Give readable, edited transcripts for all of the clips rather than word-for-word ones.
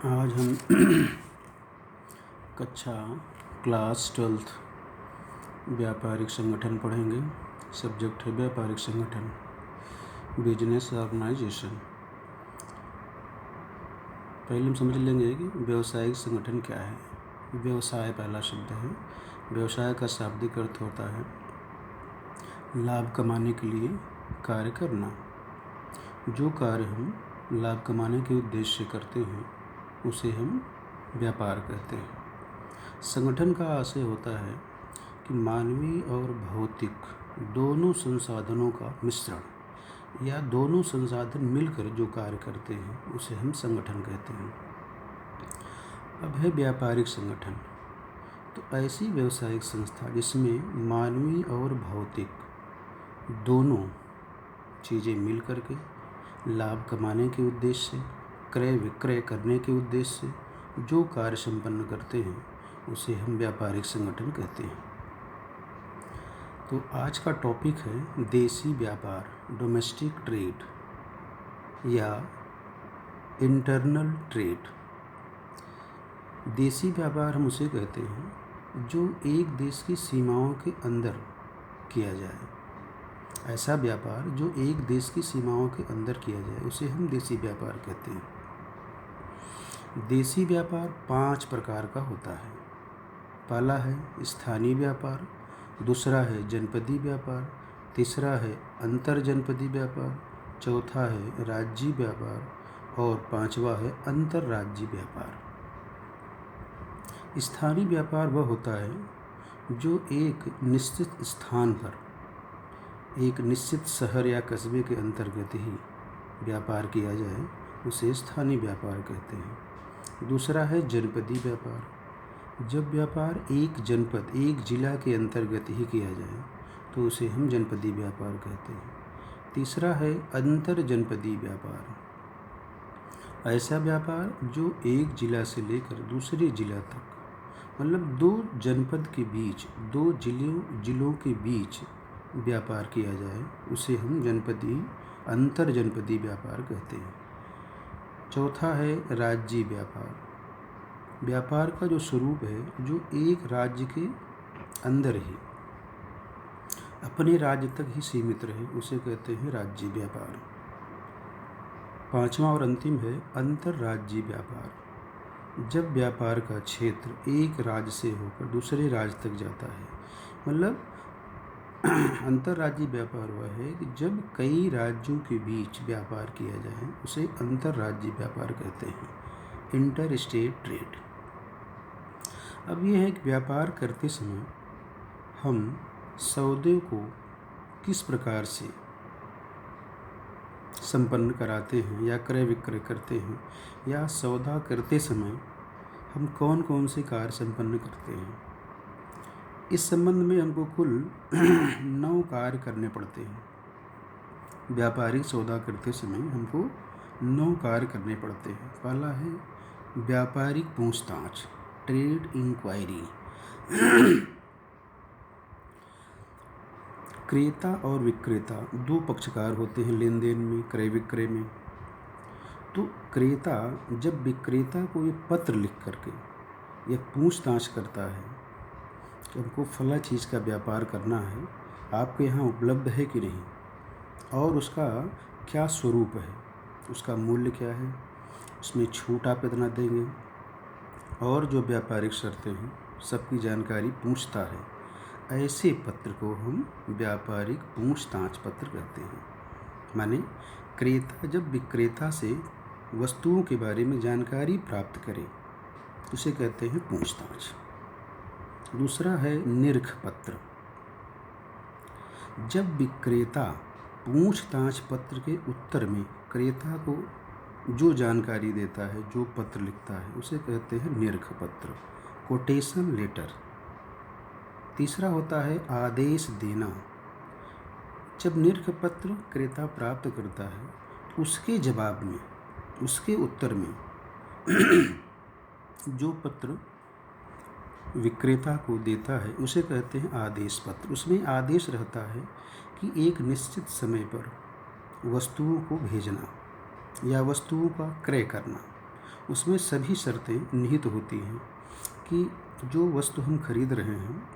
आज हम कक्षा क्लास 12th व्यापारिक संगठन पढ़ेंगे। सब्जेक्ट है व्यापारिक संगठन, बिजनेस ऑर्गेनाइजेशन। पहले हम समझ लेंगे कि व्यावसायिक संगठन क्या है। व्यवसाय पहला शब्द है। व्यवसाय का शाब्दिक अर्थ होता है लाभ कमाने के लिए कार्य करना। जो कार्य हम लाभ कमाने के उद्देश्य से करते हैं उसे हम व्यापार कहते हैं। संगठन का आशय होता है कि मानवीय और भौतिक दोनों संसाधनों का मिश्रण या दोनों संसाधन मिलकर जो कार्य करते हैं उसे हम संगठन कहते हैं। अब है व्यापारिक संगठन, तो ऐसी व्यावसायिक संस्था जिसमें मानवीय और भौतिक दोनों चीज़ें मिल करके लाभ कमाने के उद्देश्य से, क्रय विक्रय करने के उद्देश्य से जो कार्य संपन्न करते हैं उसे हम व्यापारिक संगठन कहते हैं। तो आज का टॉपिक है देसी व्यापार, डोमेस्टिक ट्रेड या इंटरनल ट्रेड। देसी व्यापार हम उसे कहते हैं जो एक देश की सीमाओं के अंदर किया जाए। ऐसा व्यापार जो एक देश की सीमाओं के अंदर किया जाए उसे हम देसी व्यापार कहते हैं। देसी व्यापार 5 प्रकार का होता है। पहला है स्थानीय व्यापार, दूसरा है जनपदीय व्यापार, तीसरा है अंतर जनपदीय व्यापार, चौथा है राज्यीय व्यापार और पांचवा है अंतर्राज्यीय व्यापार। स्थानीय व्यापार वह होता है जो एक निश्चित स्थान पर, एक निश्चित शहर या कस्बे के अंतर्गत ही व्यापार किया जाए उसे स्थानीय व्यापार कहते हैं। दूसरा है जनपदीय व्यापार। जब व्यापार एक जनपद, एक जिला के अंतर्गत ही किया जाए तो उसे हम जनपदीय व्यापार कहते हैं। तीसरा है अंतर जनपदीय व्यापार। ऐसा व्यापार जो एक जिला से लेकर दूसरे जिला तक, मतलब 2 जनपद के बीच, 2 जिलों के बीच व्यापार किया जाए उसे हम जनपदीय, अंतर जनपदीय व्यापार कहते हैं। चौथा है राज्यीय व्यापार। व्यापार का जो स्वरूप है जो एक राज्य के अंदर ही, अपने राज्य तक ही सीमित रहे उसे कहते हैं राज्यीय व्यापार। पांचवा और अंतिम है अंतर्राज्यीय व्यापार। जब व्यापार का क्षेत्र एक राज्य से होकर दूसरे राज्य तक जाता है, मतलब अंतर्राज्यीय व्यापार हुआ है कि जब कई राज्यों के बीच व्यापार किया जाए उसे अंतर्राज्यीय व्यापार कहते हैं, इंटर स्टेट ट्रेड। अब यह है कि व्यापार करते समय हम सौदे को किस प्रकार से संपन्न कराते हैं या क्रय विक्रय करते हैं, या सौदा करते समय हम कौन कौन से कार्य संपन्न करते हैं। इस संबंध में हमको कुल 9 कार्य करने पड़ते हैं। व्यापारिक सौदा करते समय हमको 9 कार्य करने पड़ते हैं। पहला है व्यापारिक पूछताछ, ट्रेड इंक्वायरी। क्रेता और विक्रेता 2 पक्षकार होते हैं लेन देन में, क्रय विक्रय में। तो क्रेता जब विक्रेता को ये पत्र लिख करके यह पूछताछ करता है कि हमको फला चीज़ का व्यापार करना है, आपके यहाँ उपलब्ध है कि नहीं, और उसका क्या स्वरूप है, उसका मूल्य क्या है, उसमें छूट आप कितना देंगे, और जो व्यापारिक शर्तें हैं सबकी जानकारी पूछता है, ऐसे पत्र को हम व्यापारिक पूछताछ पत्र कहते हैं। माने क्रेता जब विक्रेता से वस्तुओं के बारे में जानकारी प्राप्त करे उसे कहते हैं पूछताछ। दूसरा है निरख पत्र। जब विक्रेता पूछताछ पत्र के उत्तर में क्रेता को जो जानकारी देता है, जो पत्र लिखता है उसे कहते हैं निरख पत्र, कोटेशन लेटर। तीसरा होता है आदेश देना। जब निरख पत्र क्रेता प्राप्त करता है उसके जवाब में, उसके उत्तर में जो पत्र विक्रेता को देता है उसे कहते हैं आदेश पत्र। उसमें आदेश रहता है कि एक निश्चित समय पर वस्तुओं को भेजना या वस्तुओं का क्रय करना। उसमें सभी शर्तें निहित होती हैं कि जो वस्तु हम खरीद रहे हैं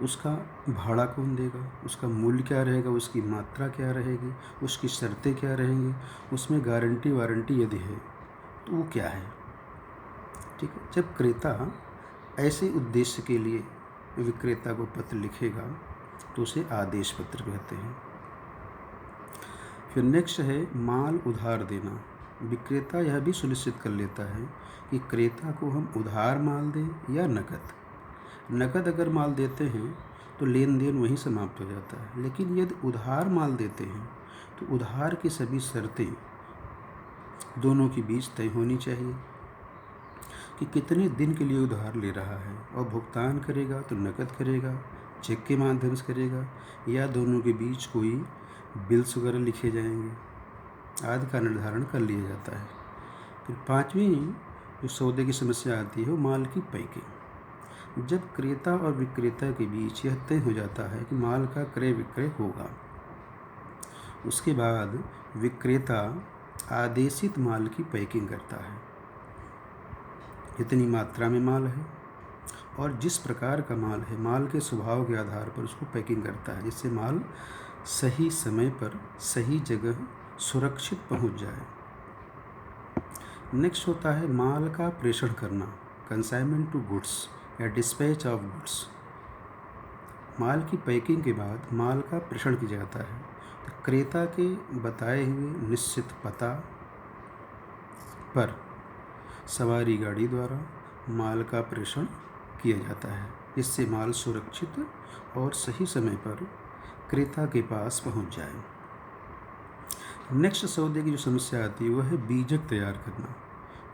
उसका भाड़ा कौन देगा, उसका मूल्य क्या रहेगा, उसकी मात्रा क्या रहेगी, उसकी शर्तें क्या रहेंगी, उसमें गारंटी वारंटी यदि है तो वो क्या है। ठीक है। जब क्रेता ऐसे उद्देश्य के लिए विक्रेता को पत्र लिखेगा तो उसे आदेश पत्र कहते हैं। फिर नेक्स्ट है माल उधार देना। विक्रेता यह भी सुनिश्चित कर लेता है कि क्रेता को हम उधार माल दें या नकद। नकद अगर माल देते हैं तो लेन देन वहीं समाप्त हो जाता है, लेकिन यदि उधार माल देते हैं तो उधार की सभी शर्तें दोनों के बीच तय होनी चाहिए कि कितने दिन के लिए उधार ले रहा है, और भुगतान करेगा तो नकद करेगा, चेक के माध्यम से करेगा, या दोनों के बीच कोई बिल्स वगैरह लिखे जाएंगे आदि का निर्धारण कर लिया जाता है। फिर पांचवी जो सौदे की समस्या आती है वो माल की पैकिंग। जब क्रेता और विक्रेता के बीच यह तय हो जाता है कि माल का क्रय विक्रय होगा, उसके बाद विक्रेता आदेशित माल की पैकिंग करता है। जितनी मात्रा में माल है और जिस प्रकार का माल है, माल के स्वभाव के आधार पर उसको पैकिंग करता है, जिससे माल सही समय पर सही जगह सुरक्षित पहुंच जाए। नेक्स्ट होता है माल का प्रेषण करना, कंसाइनमेंट टू गुड्स या डिस्पैच ऑफ गुड्स। माल की पैकिंग के बाद माल का प्रेषण किया जाता है तो क्रेता के बताए हुए निश्चित पता पर सवारी गाड़ी द्वारा माल का प्रेषण किया जाता है, जिससे माल सुरक्षित और सही समय पर क्रेता के पास पहुंच जाए। नेक्स्ट सौदे की जो समस्या आती है वह है बीजक तैयार करना।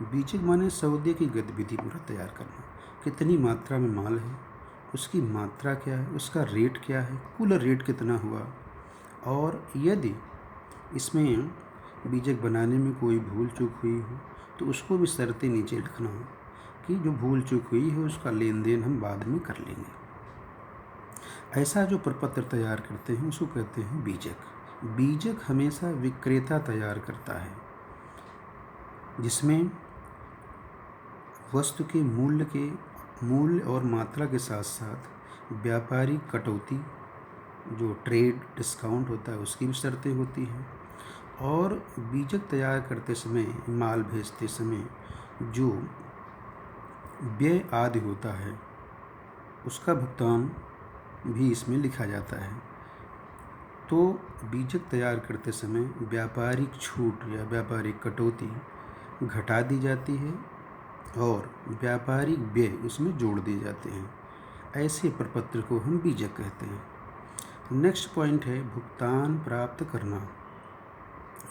बीजक माने सौदे की गतिविधि पूरा तैयार करना। कितनी मात्रा में माल है, उसकी मात्रा क्या है, उसका रेट क्या है, कुल रेट कितना हुआ, और यदि इसमें बीजक बनाने में कोई भूल चूक हुई हो तो उसको भी शर्तें नीचे लिखना हो कि जो भूल चूक हुई है उसका लेन देन हम बाद में कर लेंगे। ऐसा जो प्रपत्र तैयार करते हैं उसको कहते हैं बीजक। बीजक हमेशा विक्रेता तैयार करता है, जिसमें वस्तु के मूल्य और मात्रा के साथ साथ व्यापारिक कटौती, जो ट्रेड डिस्काउंट होता है, उसकी भी शर्तें होती हैं। और बीजक तैयार करते समय, माल भेजते समय जो व्यय आदि होता है उसका भुगतान भी इसमें लिखा जाता है। तो बीजक तैयार करते समय व्यापारिक छूट या व्यापारिक कटौती घटा दी जाती है और व्यापारिक व्यय उसमें जोड़ दिए जाते हैं। ऐसे प्रपत्र को हम बीजक कहते हैं। नेक्स्ट पॉइंट है भुगतान प्राप्त करना।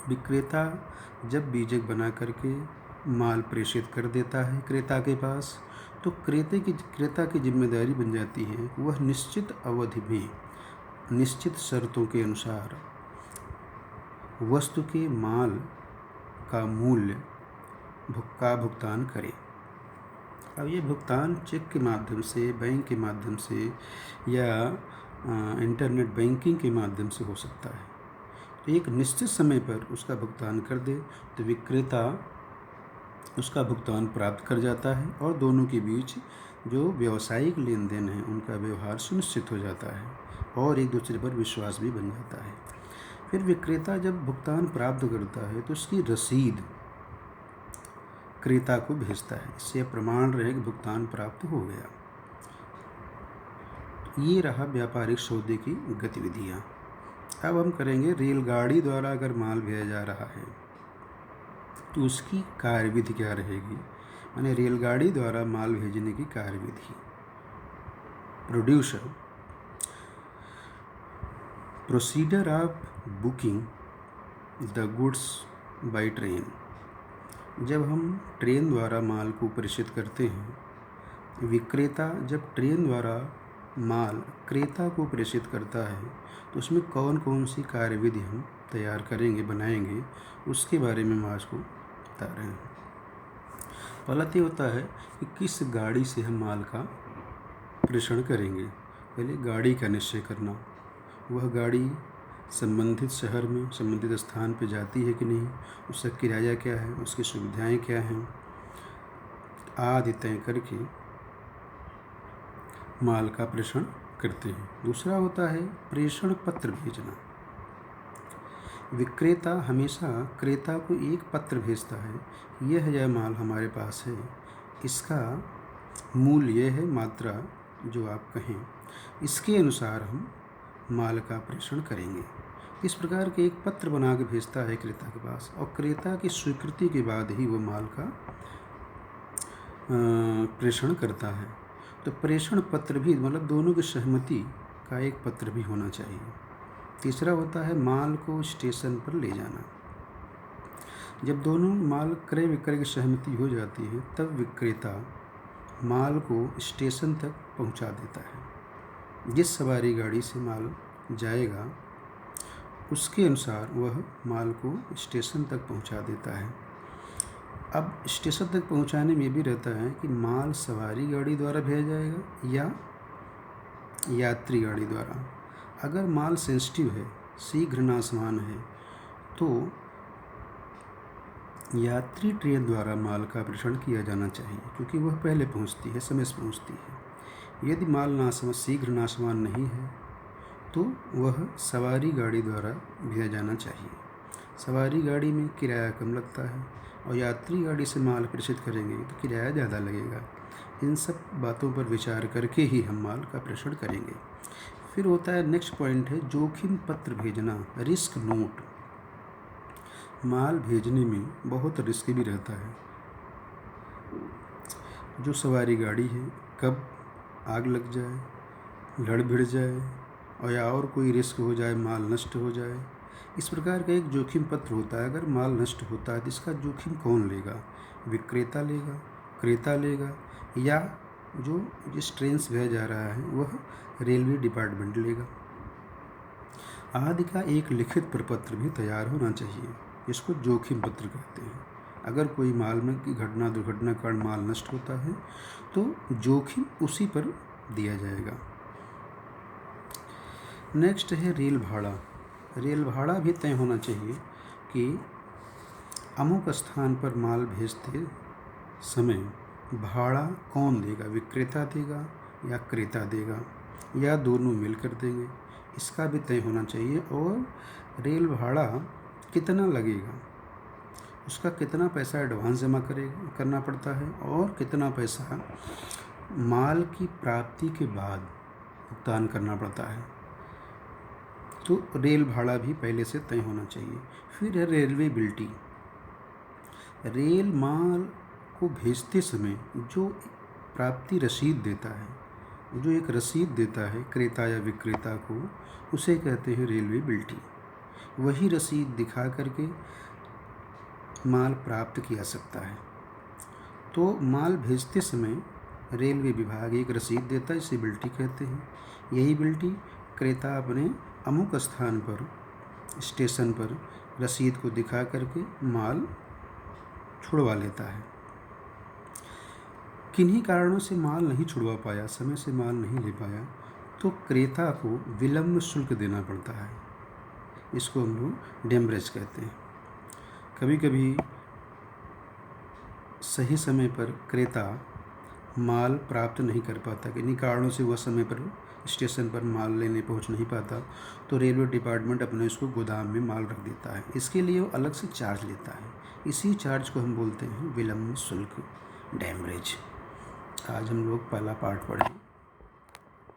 विक्रेता जब बीजक बना करके माल प्रेषित कर देता है क्रेता के पास, तो क्रेता की जिम्मेदारी बन जाती है वह निश्चित अवधि में निश्चित शर्तों के अनुसार वस्तु के माल का मूल्य का भुगतान करे। अब ये भुगतान चेक के माध्यम से, बैंक के माध्यम से या इंटरनेट बैंकिंग के माध्यम से हो सकता है। तो एक निश्चित समय पर उसका भुगतान कर दे तो विक्रेता उसका भुगतान प्राप्त कर जाता है और दोनों के बीच जो व्यावसायिक लेन देन है उनका व्यवहार सुनिश्चित हो जाता है और एक दूसरे पर विश्वास भी बन जाता है। फिर विक्रेता जब भुगतान प्राप्त करता है तो उसकी रसीद क्रेता को भेजता है, इससे प्रमाण रहे कि भुगतान प्राप्त हो गया। ये रहा व्यापारिक सौदे की गतिविधियाँ। अब हम करेंगे रेलगाड़ी द्वारा अगर माल भेजा जा रहा है तो उसकी कार्यविधि क्या रहेगी, माने रेलगाड़ी द्वारा माल भेजने की कार्यविधि। Producer procedure of booking the goods by train. जब हम ट्रेन द्वारा माल को प्रेषित करते हैं, विक्रेता जब ट्रेन द्वारा माल क्रेता को प्रेषित करता है तो उसमें कौन कौन सी कार्यविधि हम तैयार करेंगे, बनाएंगे, उसके बारे में हम आज को बता रहे हैं। पहला तो होता है कि किस गाड़ी से हम माल का प्रेषण करेंगे। पहले गाड़ी का निश्चय करना, वह गाड़ी संबंधित शहर में, संबंधित स्थान पे जाती है कि नहीं, उसका किराया क्या है, उसकी सुविधाएं क्या हैं आदि तय करके माल का प्रेषण करते हैं। दूसरा होता है प्रेषण पत्र भेजना। विक्रेता हमेशा क्रेता को एक पत्र भेजता है, यह माल हमारे पास है, इसका मूल्य यह है, मात्रा जो आप कहें, इसके अनुसार हम माल का प्रेषण करेंगे। इस प्रकार के एक पत्र बना के भेजता है क्रेता के पास, और क्रेता की स्वीकृति के बाद ही वो माल का प्रेषण करता है। तो प्रेषण पत्र भी मतलब दोनों की सहमति का एक पत्र भी होना चाहिए। तीसरा होता है माल को स्टेशन पर ले जाना। जब दोनों माल क्रय विक्रय की सहमति हो जाती है तब विक्रेता माल को स्टेशन तक पहुंचा देता है। जिस सवारी गाड़ी से माल जाएगा उसके अनुसार वह माल को स्टेशन तक पहुंचा देता है। अब स्टेशन तक पहुंचाने में भी रहता है कि माल सवारी गाड़ी द्वारा भेजा जाएगा या यात्री गाड़ी द्वारा। अगर माल सेंसिटिव है, शीघ्र नाशवान है, तो यात्री ट्रेन द्वारा माल का प्रेषण किया जाना चाहिए, क्योंकि वह पहले पहुंचती है, समय से पहुंचती है। यदि माल शीघ्र नाशवान नहीं है तो वह सवारी गाड़ी द्वारा भेजा जाना चाहिए। सवारी गाड़ी में किराया कम लगता है और यात्री गाड़ी से माल प्रेषित करेंगे तो किराया ज़्यादा लगेगा। इन सब बातों पर विचार करके ही हम माल का प्रेषण करेंगे। फिर होता है नेक्स्ट पॉइंट है जोखिम पत्र भेजना, रिस्क नोट। माल भेजने में बहुत रिस्क भी रहता है। जो सवारी गाड़ी है, कब आग लग जाए, लड़ भिड़ जाए और कोई रिस्क हो जाए, माल नष्ट हो जाए, इस प्रकार का एक जोखिम पत्र होता है। अगर माल नष्ट होता है तो इसका जोखिम कौन लेगा? विक्रेता लेगा, क्रेता लेगा, या जो जिस ट्रेन से भेजा जा रहा है वह रेलवे डिपार्टमेंट लेगा। आदि का एक लिखित प्रपत्र भी तैयार होना चाहिए, इसको जोखिम पत्र कहते हैं। अगर कोई माल में की दुर्घटना कारण माल नष्ट होता है तो जोखिम उसी पर दिया जाएगा। नेक्स्ट है रेल भाड़ा। रेल भाड़ा भी तय होना चाहिए कि अमुक स्थान पर माल भेजते समय भाड़ा कौन देगा, विक्रेता देगा या क्रेता देगा या दोनों मिलकर देंगे, इसका भी तय होना चाहिए। और रेल भाड़ा कितना लगेगा, उसका कितना पैसा एडवांस जमा करना पड़ता है और कितना पैसा माल की प्राप्ति के बाद भुगतान करना पड़ता है, तो रेल भाड़ा भी पहले से तय होना चाहिए। फिर है रेलवे बिल्टी। रेल माल को भेजते समय जो प्राप्ति रसीद देता है, जो एक रसीद देता है क्रेता या विक्रेता को, उसे कहते हैं रेलवे बिल्टी। वही रसीद दिखा करके माल प्राप्त किया सकता है। तो माल भेजते समय रेलवे विभाग एक रसीद देता है, इसे बिल्टी कहते हैं। यही बिल्टी क्रेता अपने अमुक स्थान पर स्टेशन पर रसीद को दिखा करके माल छुड़वा लेता है। किन्हीं कारणों से माल नहीं छुड़वा पाया, समय से माल नहीं ले पाया, तो क्रेता को विलंब शुल्क देना पड़ता है। इसको हम लोग डेमरेज कहते हैं। कभी कभी सही समय पर क्रेता माल प्राप्त नहीं कर पाता, किन्हीं कारणों से वह समय पर स्टेशन पर माल लेने पहुंच नहीं पाता, तो रेलवे डिपार्टमेंट अपने इसको गोदाम में माल रख देता है। इसके लिए वो अलग से चार्ज लेता है। इसी चार्ज को हम बोलते हैं विलंब शुल्क, डेमरेज। आज हम लोग पहला पार्ट पढ़े।